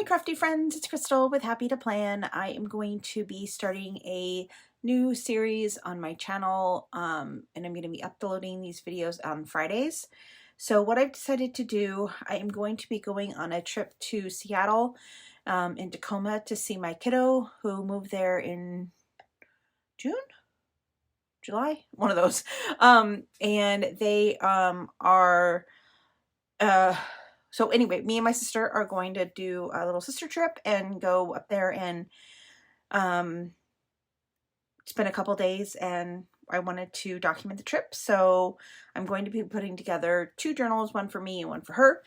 my crafty friends, it's Crystal with Happy to Plan. I am going to be starting a new series on my channel and I'm going to be uploading these videos on Fridays. So what I've decided to do, I am going to be going on a trip to Seattle in Tacoma to see my kiddo who moved there in June? July? One of those. And they are so anyway, me and my sister are going to do a little sister trip and go up there and spend a couple days, and I wanted to document the trip. So I'm going to be putting together two journals, one for me and one for her.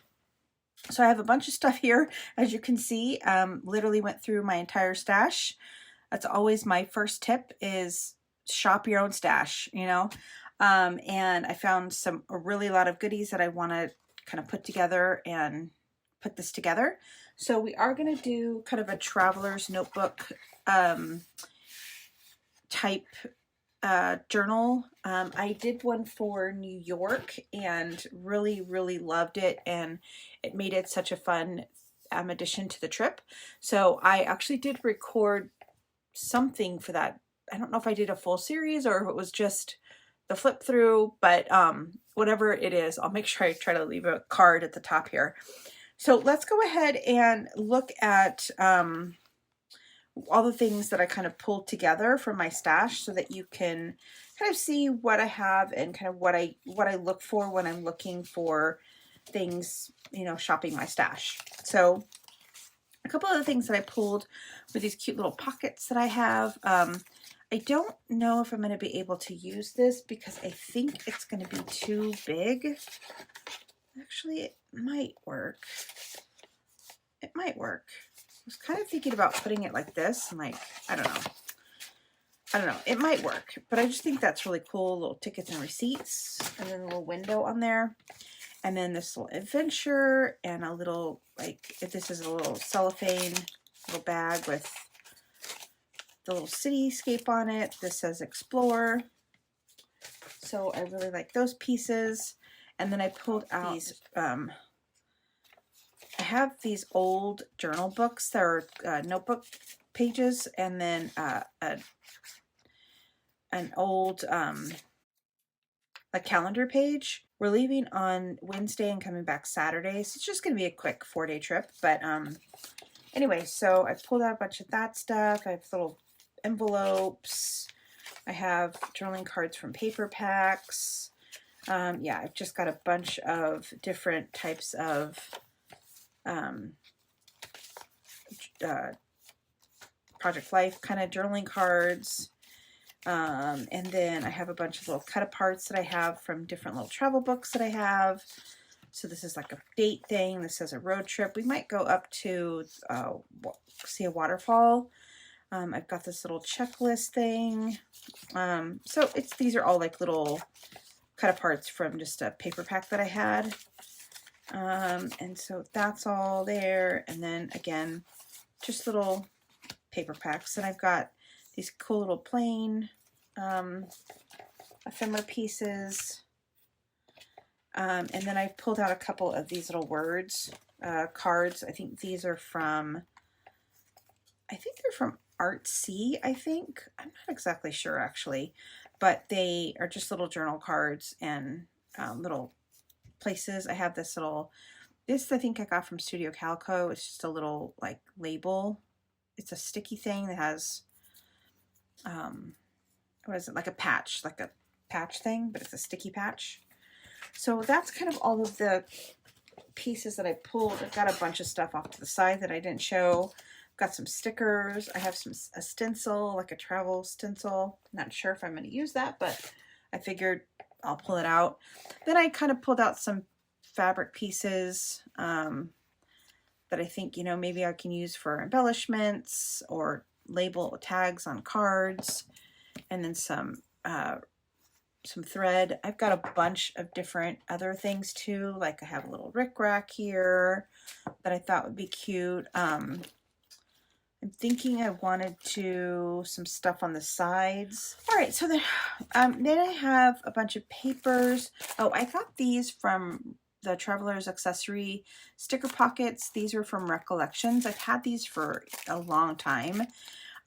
So I have a bunch of stuff here, as you can see. Literally went through my entire stash. That's always my first tip, is shop your own stash, you know. And I found a really lot of goodies that I want to kind of put together and put this together. So we are going to do kind of a traveler's notebook type journal. I did one for New York and really loved it, and it made it such a fun addition to the trip. So I actually did record something for that. I don't know if I did a full series or if it was just the flip through, but whatever it is, I'll make sure I try to leave a card at the top here. So let's go ahead and look at all the things that I kind of pulled together from my stash so that you can kind of see what I have and kind of what I look for when I'm looking for things, you know, shopping my stash. So a couple of the things that I pulled were these cute little pockets that I have. I don't know if I'm going to be able to use this because I think it's going to be too big. Actually, it might work. It might work. I was kind of thinking about putting it like this and like, I don't know. It might work, but I just think that's really cool. Little tickets and receipts, and then a little window on there. And then this little adventure and a little, like, if this is a little cellophane little bag with the little cityscape on it. This says explore. So I really like those pieces. And then I pulled out these, I have these old journal books that are notebook pages, and then an old a calendar page. We're leaving on Wednesday and coming back Saturday, so it's just going to be a quick 4-day trip. But anyway, so I pulled out a bunch of that stuff. I have little envelopes. I have journaling cards from paper packs. Yeah, I've just got a bunch of different types of Project Life kind of journaling cards. And then I have a bunch of little cut aparts that I have from different little travel books that I have. So this is like a date thing. This says a road trip. We might go up to see a waterfall. I've got this little checklist thing. So these are all like little cut aparts from just a paper pack that I had. And so that's all there. And then again, just little paper packs. And I've got these cool little plain ephemera pieces. And then I pulled out a couple of these little words cards. I think these are from, they're from Artsy, I think. I'm not exactly sure actually, but they are just little journal cards and little places. I have this I think I got from Studio Calico. It's just a little like label. It's a sticky thing that has, what is it, like a patch thing, but it's a sticky patch. So that's kind of all of the pieces that I pulled. I've got a bunch of stuff off to the side that I didn't show. I've got some stickers. I have a stencil, like a travel stencil. I'm not sure if I'm going to use that, but I figured I'll pull it out. Then I kind of pulled out some fabric pieces that I think, you know, maybe I can use for embellishments or label tags on cards. And then some thread. I've got a bunch of different other things too. Like I have a little rickrack here that I thought would be cute. I'm thinking I wanted some stuff on the sides. All right, so then I have a bunch of papers. Oh, I got these from the Traveler's Accessory sticker pockets. These are from Recollections. I've had these for a long time.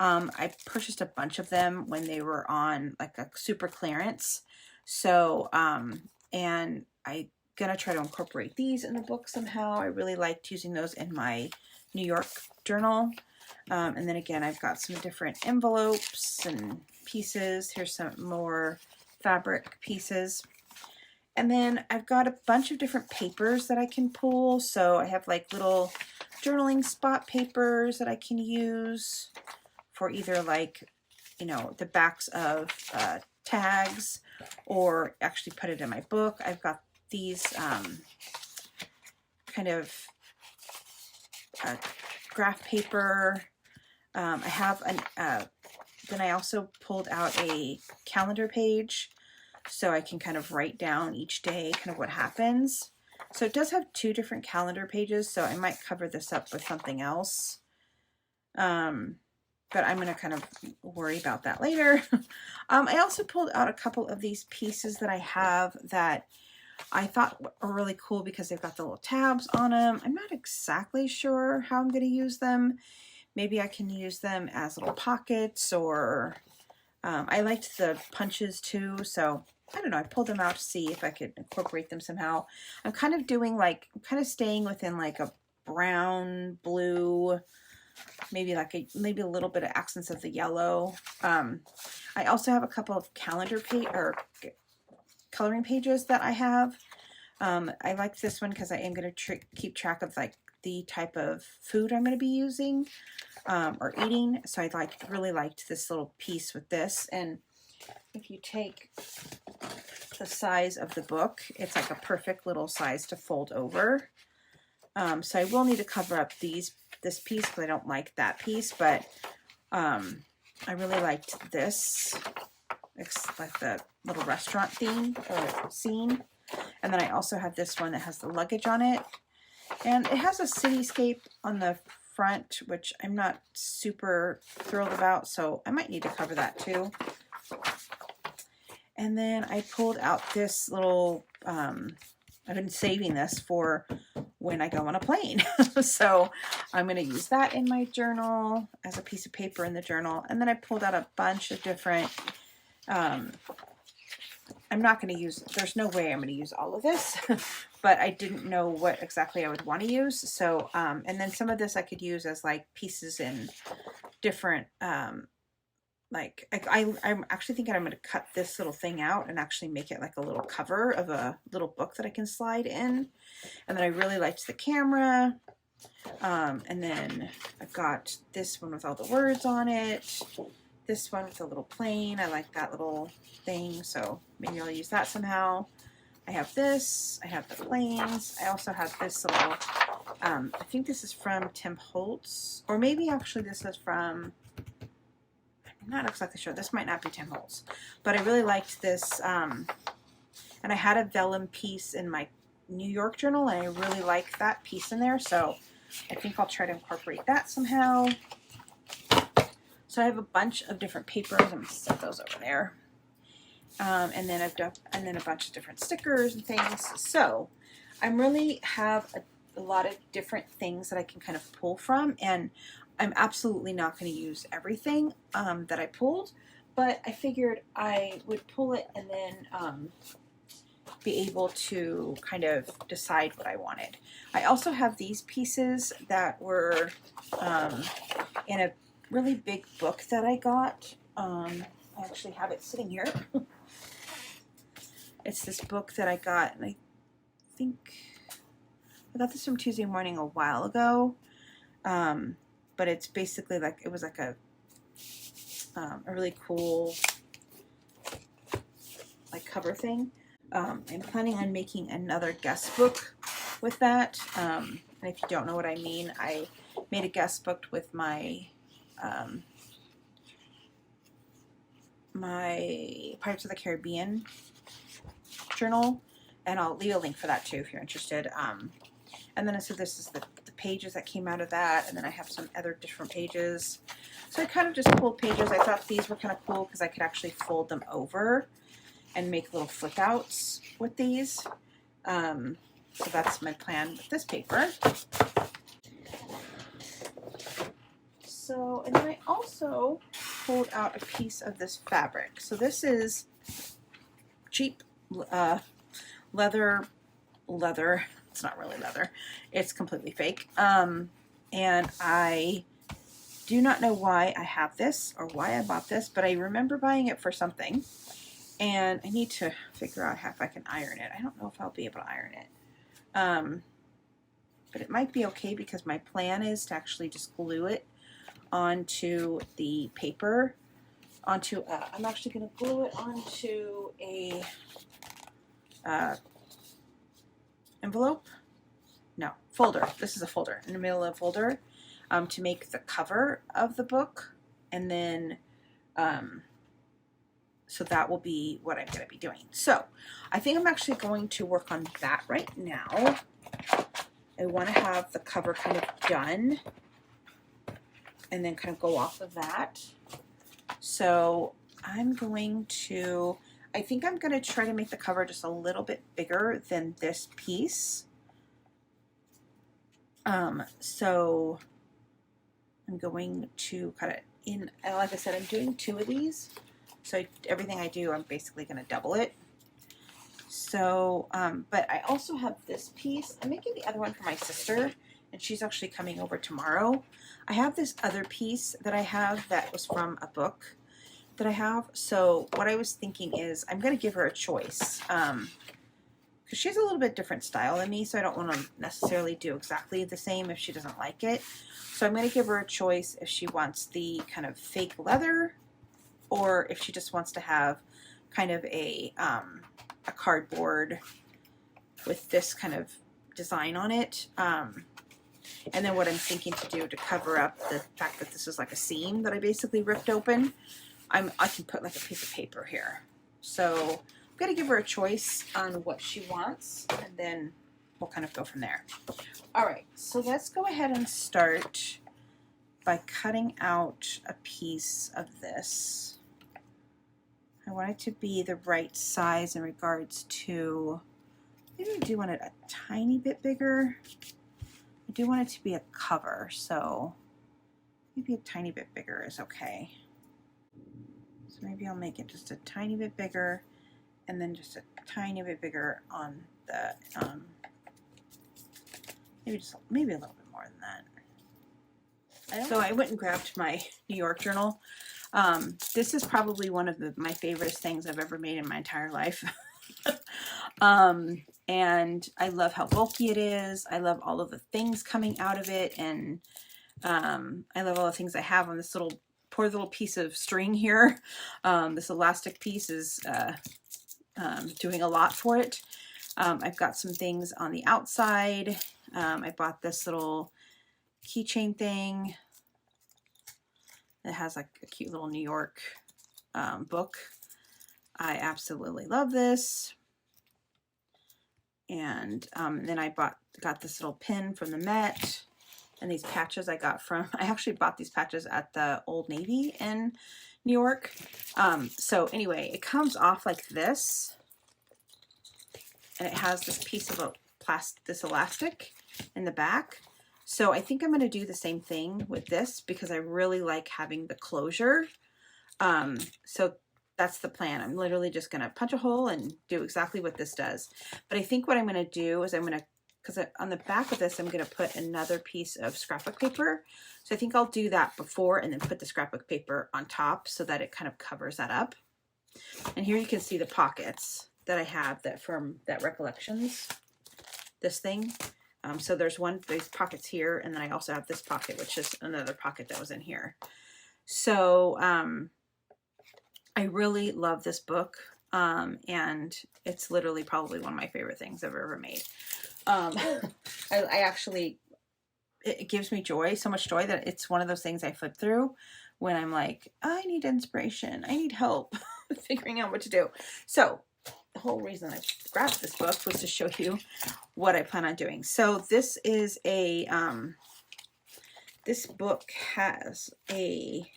I purchased a bunch of them when they were on like a super clearance. So, and I'm gonna try to incorporate these in the book somehow. I really liked using those in my New York journal. And then again, I've got some different envelopes and pieces. Here's some more fabric pieces. And then I've got a bunch of different papers that I can pull. So I have like little journaling spot papers that I can use for either like, you know, the backs of tags, or actually put it in my book. I've got these kind of graph paper. I have an, then I also pulled out a calendar page so I can kind of write down each day kind of what happens. So it does have 2 different calendar pages, so I might cover this up with something else. But I'm going to kind of worry about that later. I also pulled out a couple of these pieces that I have that I thought are really cool because they've got the little tabs on them. I'm not exactly sure how I'm going to use them. Maybe I can use them as little pockets, or I liked the punches too, so I don't know. I pulled them out to see if I could incorporate them somehow. I'm kind of doing like, I'm kind of staying within like a brown, blue, maybe like maybe a little bit of accents of the yellow. I also have a couple of calendar page or coloring pages that I have. I like this one because I am going to keep track of like the type of food I'm going to be using or eating. So I really liked this little piece with this. And if you take the size of the book, it's like a perfect little size to fold over. So I will need to cover up this piece because I don't like that piece, but I really liked this. It's like the little restaurant theme or scene. And then I also have this one that has the luggage on it. And it has a cityscape on the front, which I'm not super thrilled about, so I might need to cover that too. And then I pulled out this little, I've been saving this for when I go on a plane. So I'm going to use that in my journal as a piece of paper in the journal. And then I pulled out a bunch of different, I'm not going to use, there's no way I'm going to use all of this, but I didn't know what exactly I would want to use. So, and then some of this I could use as like pieces in different, like I'm actually thinking I'm going to cut this little thing out and actually make it like a little cover of a little book that I can slide in. And then I really liked the camera. And then I've got this one with all the words on it. This one with a little plane. I like that little thing, so maybe I'll use that somehow. I have this. I have the planes. I also have this little, I think this is from Tim Holtz, or maybe actually this is from, I'm not exactly sure. This might not be Tim Holtz, but I really liked this. And I had a vellum piece in my New York journal, and I really liked that piece in there, so I think I'll try to incorporate that somehow. So I have a bunch of different papers. I'm going to set those over there. And then I've done, and then a bunch of different stickers and things. So I really have a lot of different things that I can kind of pull from, and I'm absolutely not going to use everything that I pulled, but I figured I would pull it and then be able to kind of decide what I wanted. I also have these pieces that were in a really big book that I got. I actually have it sitting here. It's this book that I got, and I think I got this from Tuesday Morning a while ago. But it's basically like, it was like a really cool like cover thing. I'm planning on making another guest book with that. And if you don't know what I mean, I made a guest book with my my Pirates of the Caribbean journal, and I'll leave a link for that too if you're interested. And then so this is the pages that came out of that, and then I have some other different pages. So I kind of just pulled pages. I thought these were kind of cool because I could actually fold them over and make little flip outs with these. So that's my plan with this paper. So, and then I also pulled out a piece of this fabric. So this is cheap leather. It's not really leather. It's completely fake. And I do not know why I have this or why I bought this, but I remember buying it for something. And I need to figure out how if I can iron it. I don't know if I'll be able to iron it. But it might be okay because my plan is to actually just glue it onto the paper. I'm actually going to glue it onto a envelope. No, folder. This is a folder. In the middle of a folder to make the cover of the book. And then so that will be what I'm going to be doing. So I think I'm actually going to work on that right now. I want to have the cover kind of done and then kind of go off of that. So I'm going to, I think I'm going to try to make the cover just a little bit bigger than this piece. So I'm going to cut it in, and like I said, I'm doing 2 of these. So everything I do, I'm basically going to double it. So, but I also have this piece. I'm making the other one for my sister, and she's actually coming over tomorrow. I have this other piece that I have that was from a book that I have. So what I was thinking is I'm going to give her a choice. Because she has a little bit different style than me, so I don't want to necessarily do exactly the same if she doesn't like it. So I'm going to give her a choice if she wants the kind of fake leather or if she just wants to have kind of a cardboard with this kind of design on it. And then what I'm thinking to do to cover up the fact that this is like a seam that I basically ripped open, I can put like a piece of paper here. So I'm going to give her a choice on what she wants, and then we'll kind of go from there. All right, so let's go ahead and start by cutting out a piece of this. I want it to be the right size in regards to, maybe I do want it a tiny bit bigger. I do want it to be a cover, so maybe a tiny bit bigger is okay. So maybe I'll make it just a tiny bit bigger, and then just a tiny bit bigger on the, maybe a little bit more than that. So I went and grabbed my New York journal. This is probably one of my favorite things I've ever made in my entire life. And I love how bulky it is. I love all of the things coming out of it, and I love all the things I have on this poor little piece of string here. This elastic piece is doing a lot for it. I've got some things on the outside. I bought this little keychain thing. It has like a cute little New York book. I absolutely love this. And then I got this little pin from the Met, and these patches I got from, I actually bought these patches at the Old Navy in New York. So anyway, it comes off like this, and it has this piece of this elastic in the back. So I think I'm going to do the same thing with this because I really like having the closure. So that's the plan. I'm literally just going to punch a hole and do exactly what this does. But I think what I'm going to do is because on the back of this, I'm going to put another piece of scrapbook paper. So I think I'll do that before and then put the scrapbook paper on top so that it kind of covers that up. And here you can see the pockets that I have from that Recollections, this thing. So there's these pockets here, and then I also have this pocket, which is another pocket that was in here. So I really love this book, and it's literally probably one of my favorite things I've ever made. I actually, it gives me joy, so much joy that it's one of those things I flip through when I'm like, I need inspiration, I need help figuring out what to do. So the whole reason I grabbed this book was to show you what I plan on doing. So this is this book has a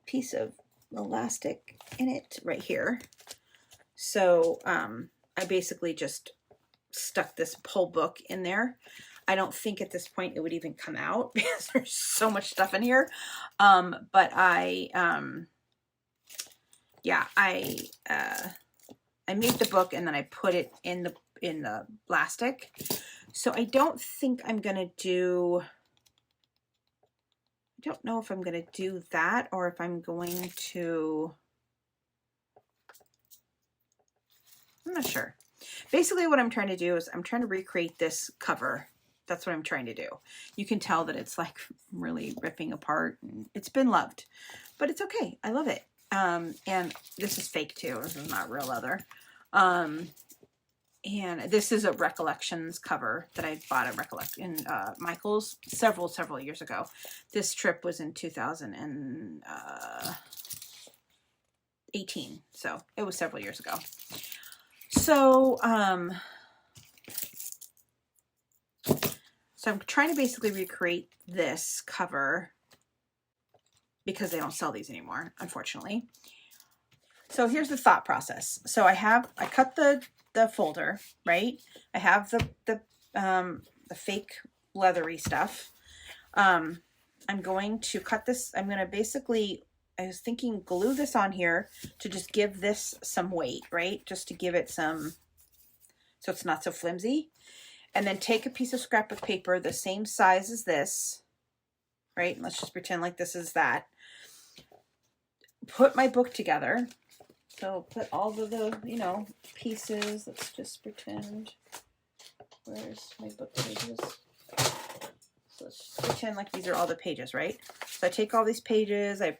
piece of elastic in it right here. So I basically just stuck this whole book in there. I don't think at this point it would even come out because there's so much stuff in here. But yeah, I made the book and then I put it in the plastic. So I don't think I'm gonna do, I don't know if I'm gonna do that or if I'm going to, I'm not sure. Basically what I'm trying to do is I'm trying to recreate this cover. That's what I'm trying to do. You can tell that it's like really ripping apart. And it's been loved, but it's okay. I love it. And this is fake too. This is not real leather. And this is a Recollections cover that I bought at Michael's several years ago. This trip was in 2018, so it was several years ago. So, so I'm trying to basically recreate this cover because they don't sell these anymore, unfortunately. So here's the thought process. So I cut the folder, right? I have the fake leathery stuff. I'm going to cut this. I'm going to basically, I was thinking glue this on here to just give this some weight, right? Just to give it some, so it's not so flimsy. And then take a piece of scrapbook paper the same size as this, right? Let's just pretend like this is that. Put my book together. So put all of the, you know, pieces. Let's just pretend. Where's my book pages? So let's pretend like these are all the pages, right? So I take all these pages. I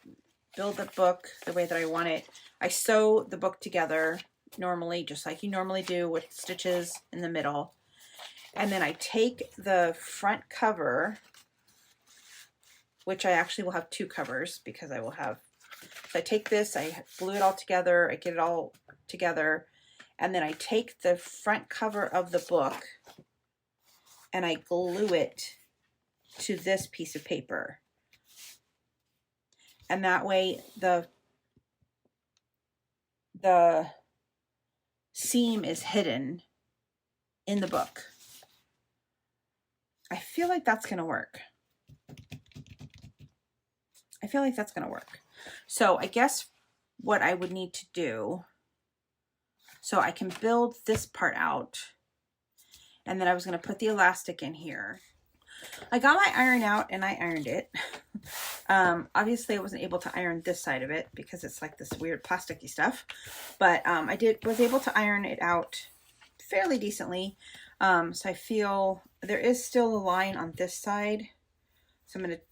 build the book the way that I want it. I sew the book together normally, just like you normally do, with stitches in the middle. And then I take the front cover, which I actually will have two covers because I will have, so I take this, I glue it all together, I get it all together, and then I take the front cover of the book and I glue it to this piece of paper. And that way the seam is hidden in the book. I feel like that's going to work. I feel like that's going to work. So I guess what I would need to do, so I can build this part out, and then I was going to put the elastic in here. I got my iron out and I ironed it. Obviously I wasn't able to iron this side of it because it's like this weird plasticky stuff, but I was able to iron it out fairly decently. So I feel there is still a line on this side. So I'm going to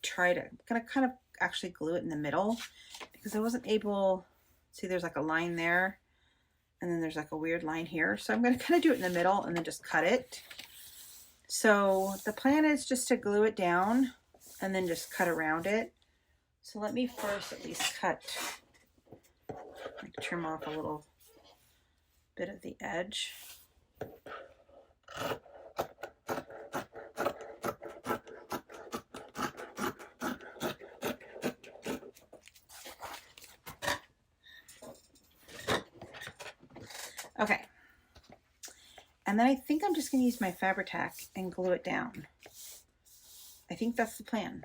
kind of actually glue it in the middle because I wasn't able, see there's like a line there and then there's like a weird line here. So I'm going to kind of do it in the middle and then just cut it. So the plan is just to glue it down and then just cut around it. So let me first at least cut, like trim off a little bit of the edge. Okay. And then I think I'm just going to use my Fabri-Tac and glue it down. I think that's the plan.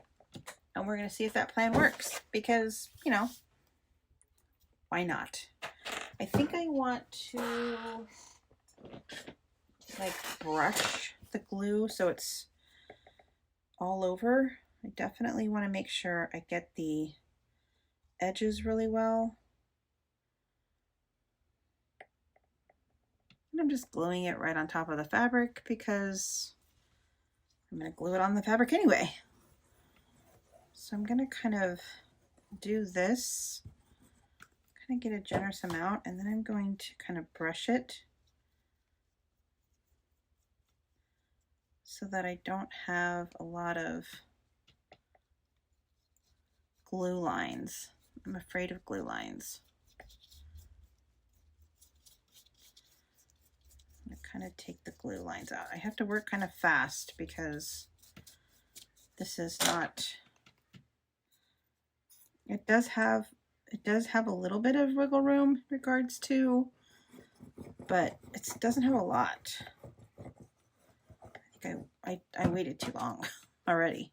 And we're going to see if that plan works because, you know, why not? I think I want to like brush the glue so it's all over. I definitely want to make sure I get the edges really well. And I'm just gluing it right on top of the fabric because I'm going to glue it on the fabric anyway. So I'm going to kind of do this, kind of get a generous amount, and then I'm going to kind of brush it so that I don't have a lot of glue lines. I'm afraid of glue lines. I'm going to kind of take the glue lines out. I have to work kind of fast because this is not, it does have a little bit of wiggle room in regards to, but it doesn't have a lot. I waited too long already.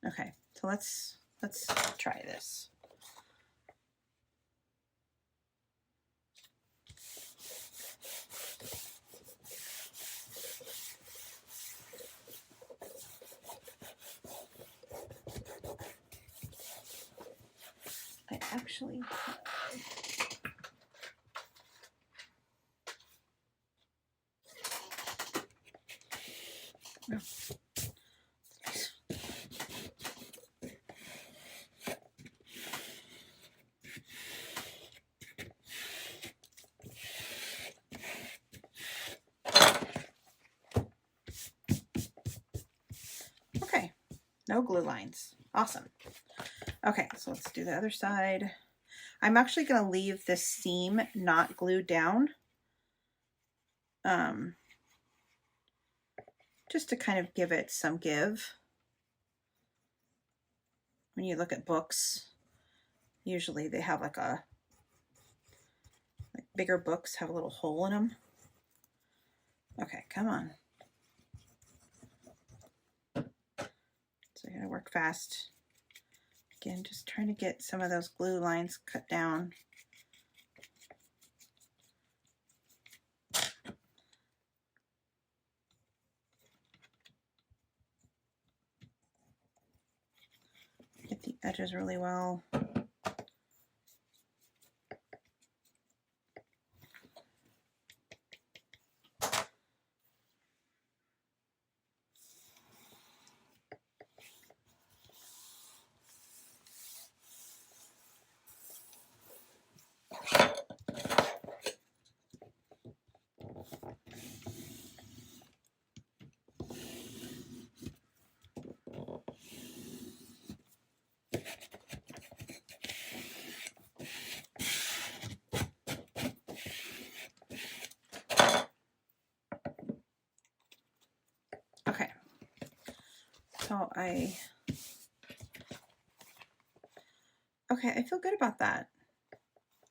Okay, so let's try this. I actually no. Okay, no glue lines. Awesome. Okay, so let's do the other side. I'm actually going to leave this seam not glued down. Just to kind of give it some give. When you look at books, usually they have like bigger books have a little hole in them. Okay, come on. So I gotta work fast. Again, just trying to get some of those glue lines cut down. Get the edges really well. Okay, so I feel good about that.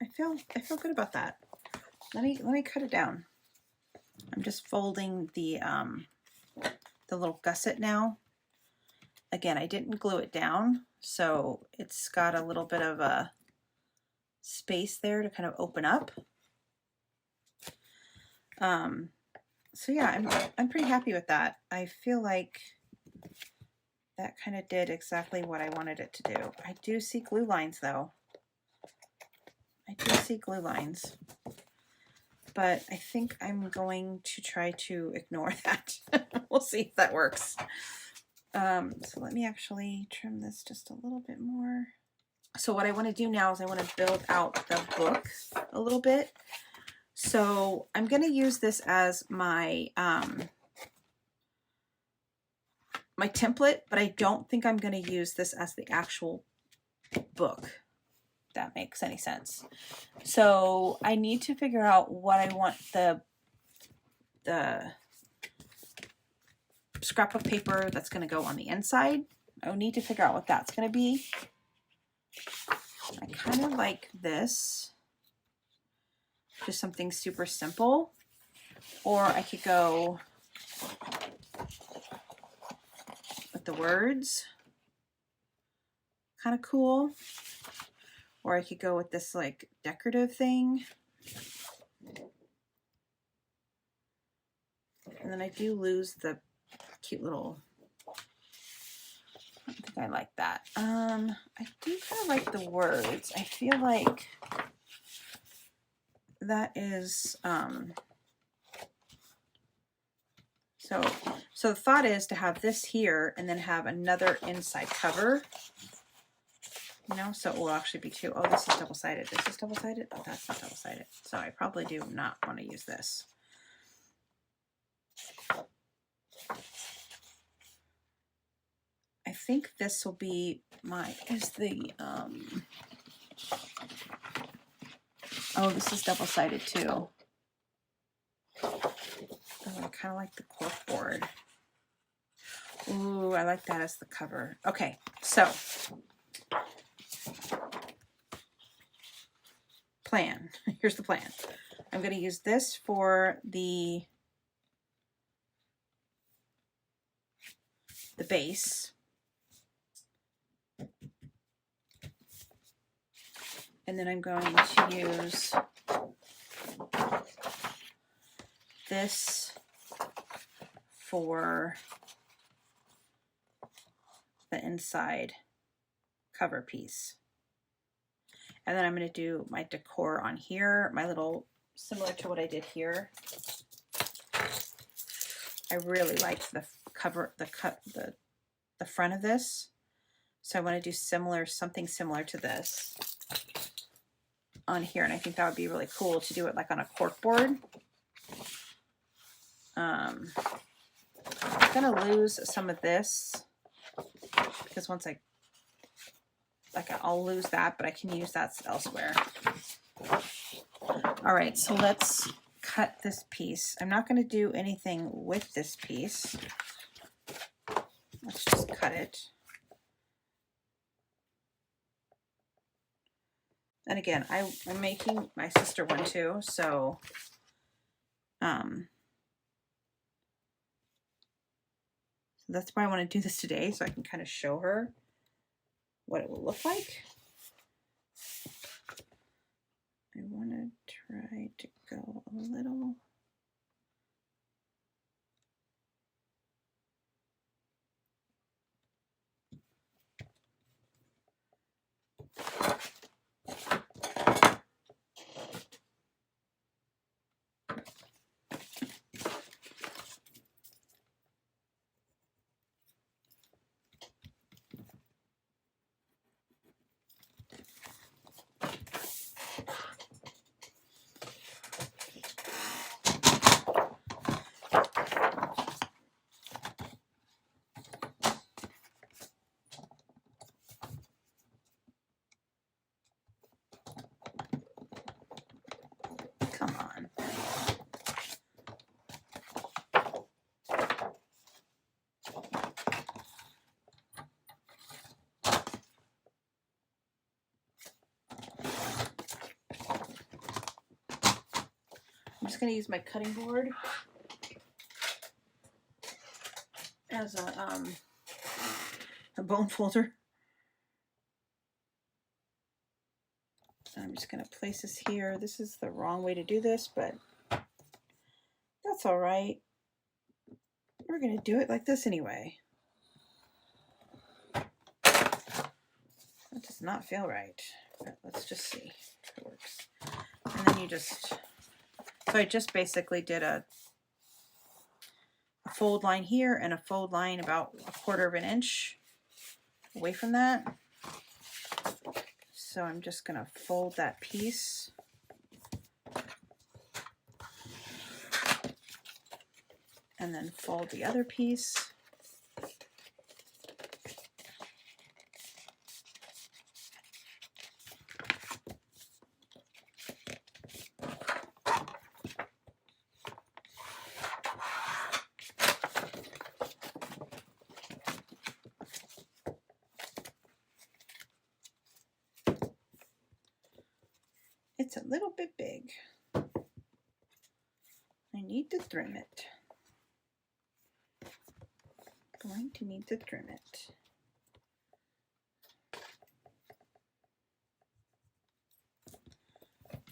I feel good about that. Let me cut it down. I'm just folding the little gusset now. Again, I didn't glue it down, so it's got a little bit of a space there to kind of open up. So yeah, I'm pretty happy with that. I feel like that kind of did exactly what I wanted it to do. I do see glue lines though. I do see glue lines, but I think I'm going to try to ignore that. We'll see if that works. So let me actually trim this just a little bit more. So what I want to do now is I want to build out the book a little bit. So I'm going to use this as my my template, but I don't think I'm going to use this as the actual book, if that makes any sense. So I need to figure out what I want the scrapbook paper that's going to go on the inside. I need to figure out what that's going to be. I kind of like this. Just something super simple, or I could go with the words, kind of cool, or I could go with this like decorative thing, and then I do lose the cute little, I think I like that. I do kind of like the words. I feel like that is so the thought is to have this here and then have another inside cover, you know, so it will actually be two. Oh, this is double-sided. This is double-sided. Oh, that's not double-sided. So I probably do not want to use this. I think this will be oh, this is double-sided too. Oh, I kind of like the cork board. Ooh, I like that as the cover. Okay, so plan. Here's the plan. I'm going to use this for the the base. And then I'm going to use this for the inside cover piece. And then I'm going to do my decor on here, my little, similar to what I did here. I really like the cover, the front of this. So I want to do something similar to this on here. And I think that would be really cool to do it like on a cork board. I'm going to lose some of this because once I'll lose that, but I can use that elsewhere. All right, so let's cut this piece. I'm not going to do anything with this piece. Let's just cut it. And again, I'm making my sister one too, so that's why I want to do this today, so I can kind of show her what it will look like. I want to try to go a little. Come on. I'm just going to use my cutting board as a bone folder. I'm just going to place this here. This is the wrong way to do this, but that's all right. We're going to do it like this anyway. That does not feel right, but let's just see if it works. And then you just, so I just basically did a fold line here and a fold line about 1/4 of an inch away from that. So I'm just going to fold that piece. And then fold the other piece. It's a little bit big. I need to trim it. Going to need to trim it.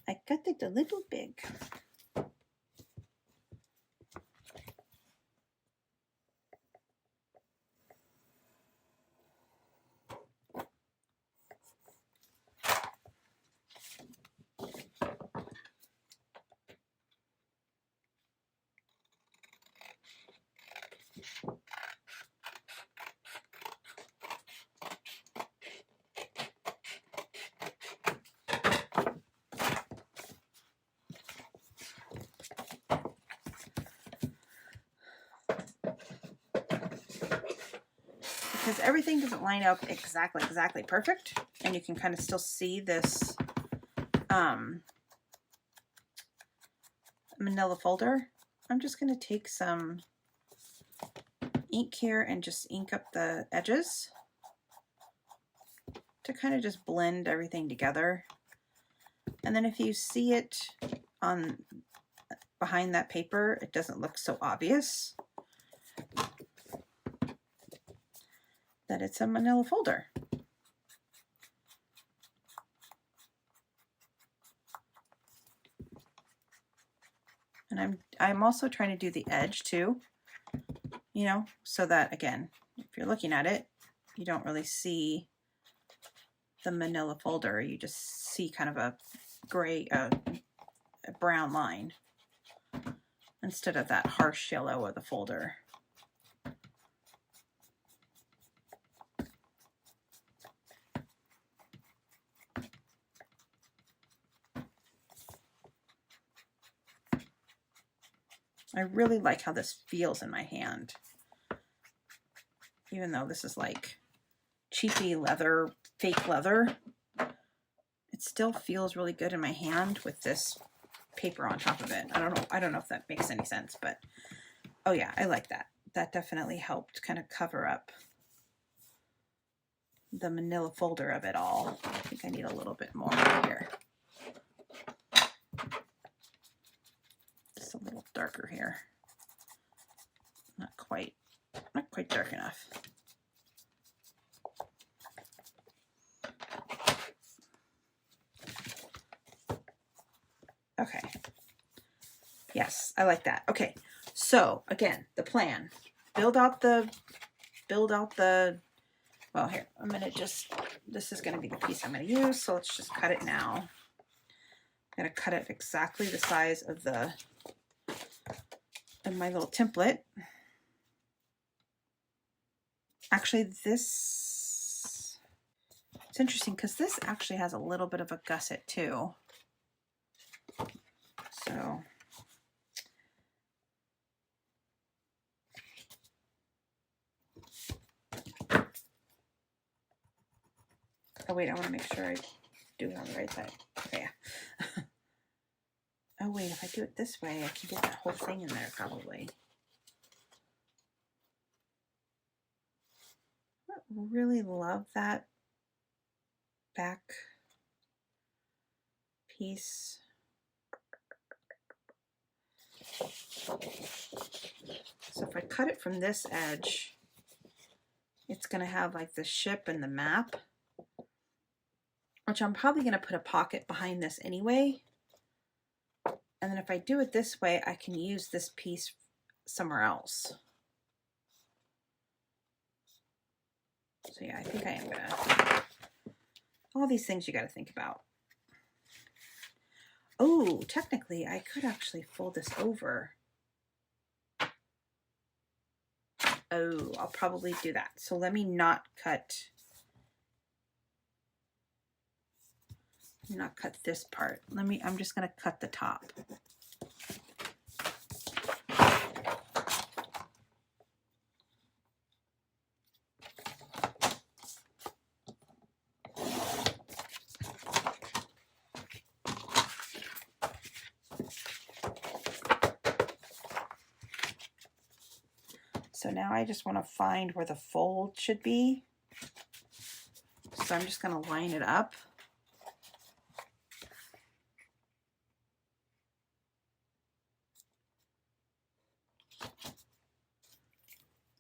I cut it a little big. Because everything doesn't line up exactly perfect, and you can kind of still see this manila folder. I'm just going to take some ink here and just ink up the edges to kind of just blend everything together. And then if you see it on behind that paper, it doesn't look so obvious. that it's a manila folder. And I'm also trying to do the edge too, you know, so that again, if you're looking at it, you don't really see the manila folder. You just see kind of a gray, a brown line instead of that harsh yellow of the folder. I really like how this feels in my hand. Even though this is like cheapy leather, fake leather, it still feels really good in my hand with this paper on top of it. I don't know if that makes any sense, but oh yeah, I like that. That definitely helped kind of cover up the manila folder of it all. I think I need a little bit more here. Just a little darker here. Not quite dark enough. Okay. Yes, I like that. Okay. So again, the plan. Build out the, well here, I'm gonna just, this is gonna be the piece I'm gonna use, so let's just cut it now. I'm gonna cut it exactly the size of my little template. Actually, it's interesting because this actually has a little bit of a gusset too. So oh wait, I want to make sure I do it on the right side. Okay. Oh wait, if I do it this way, I can get that whole thing in there probably. I really love that back piece. So if I cut it from this edge, it's going to have like the ship and the map, which I'm probably going to put a pocket behind this anyway. And then if I do it this way, I can use this piece somewhere else. So yeah, I think I am going to, all these things you got to think about. Oh, technically I could actually fold this over. Oh, I'll probably do that. So let me not cut this part. I'm just going to cut the top. So now I just want to find where the fold should be. So I'm just going to line it up.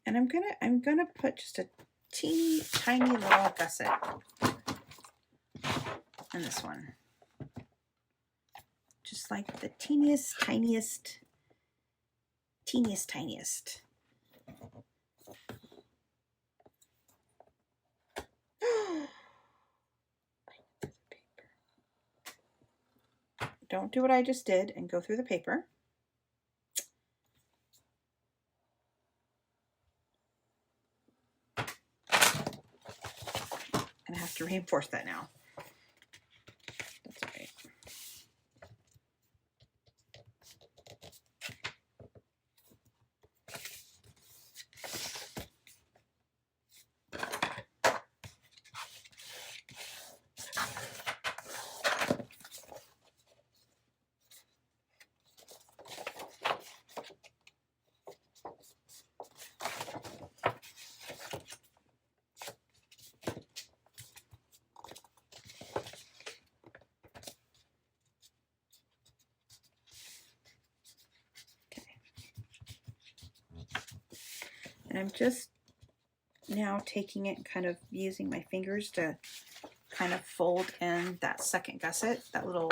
And I'm gonna put just a teeny tiny little gusset in this one. Just like the teeniest, tiniest. Don't do what I just did and go through the paper. I'm gonna have to reinforce that now. That's okay. And I'm just now taking it and kind of using my fingers to kind of fold in that second gusset, that little,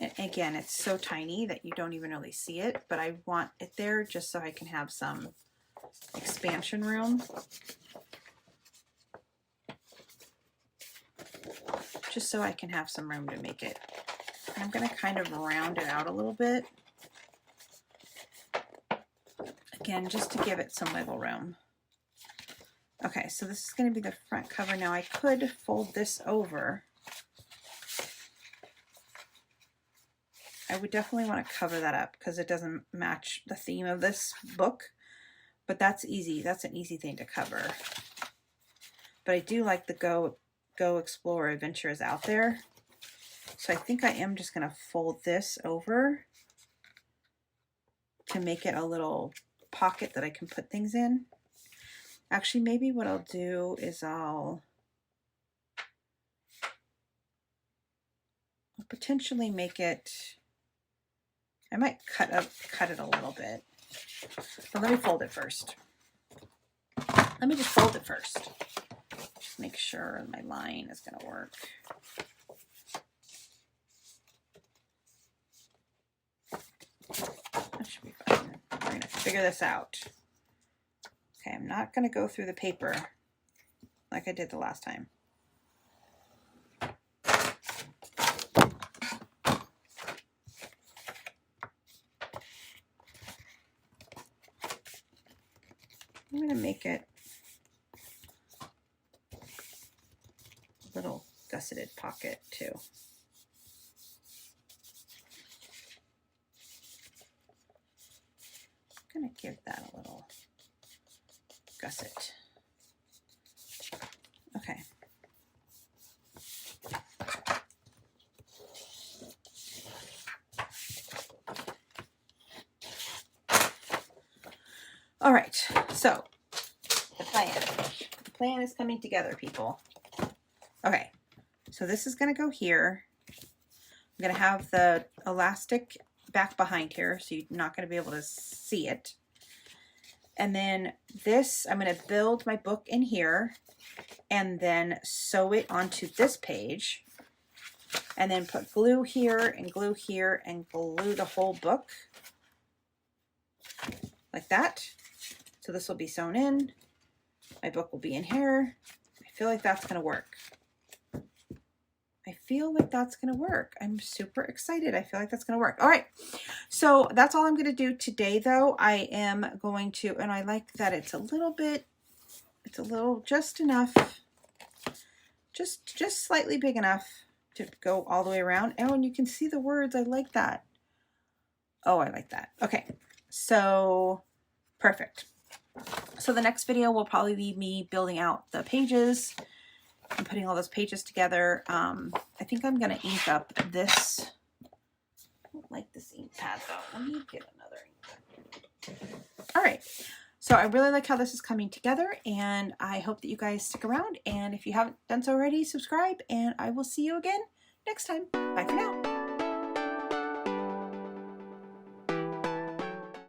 and again, it's so tiny that you don't even really see it, but I want it there just so I can have some expansion room. Just so I can have some room to make it. I'm going to kind of round it out a little bit. Again, just to give it some wiggle room. Okay, so this is going to be the front cover. Now I could fold this over. I would definitely want to cover that up because it doesn't match the theme of this book, but that's easy. That's an easy thing to cover. But I do like the Go Explore Adventures Out There. So I think I am just going to fold this over to make it a little pocket that I can put things in. Actually, maybe what I'll do is I'll potentially make it, I might cut it a little bit. But let me fold it first. Let me just fold it first. Just make sure my line is going to work. That should be fine. We're going to figure this out. Okay, I'm not going to go through the paper like I did the last time. I'm going to make it a little gusseted pocket too. I'm going to give that a little gusset. Okay. All right, so the plan is coming together, people. Okay, so this is going to go here. I'm going to have the elastic back behind here, so you're not going to be able to see it. And then this, I'm going to build my book in here and then sew it onto this page and then put glue here and glue here and glue the whole book like that. So this will be sewn in. My book will be in here. I feel like that's going to work. I feel like that's going to work. I'm super excited. I feel like that's going to work. All right. So that's all I'm going to do today, though. I am going to, and I like that it's a little, just enough, just slightly big enough to go all the way around. Oh, and you can see the words. I like that. Oh, I like that. Okay. So perfect. So the next video will probably be me building out the pages and putting all those pages together. I think I'm going to ink up this. I don't like this ink pad though. Let me get another ink pad. All right. So I really like how this is coming together, and I hope that you guys stick around. And if you haven't done so already, subscribe, and I will see you again next time. Bye for now.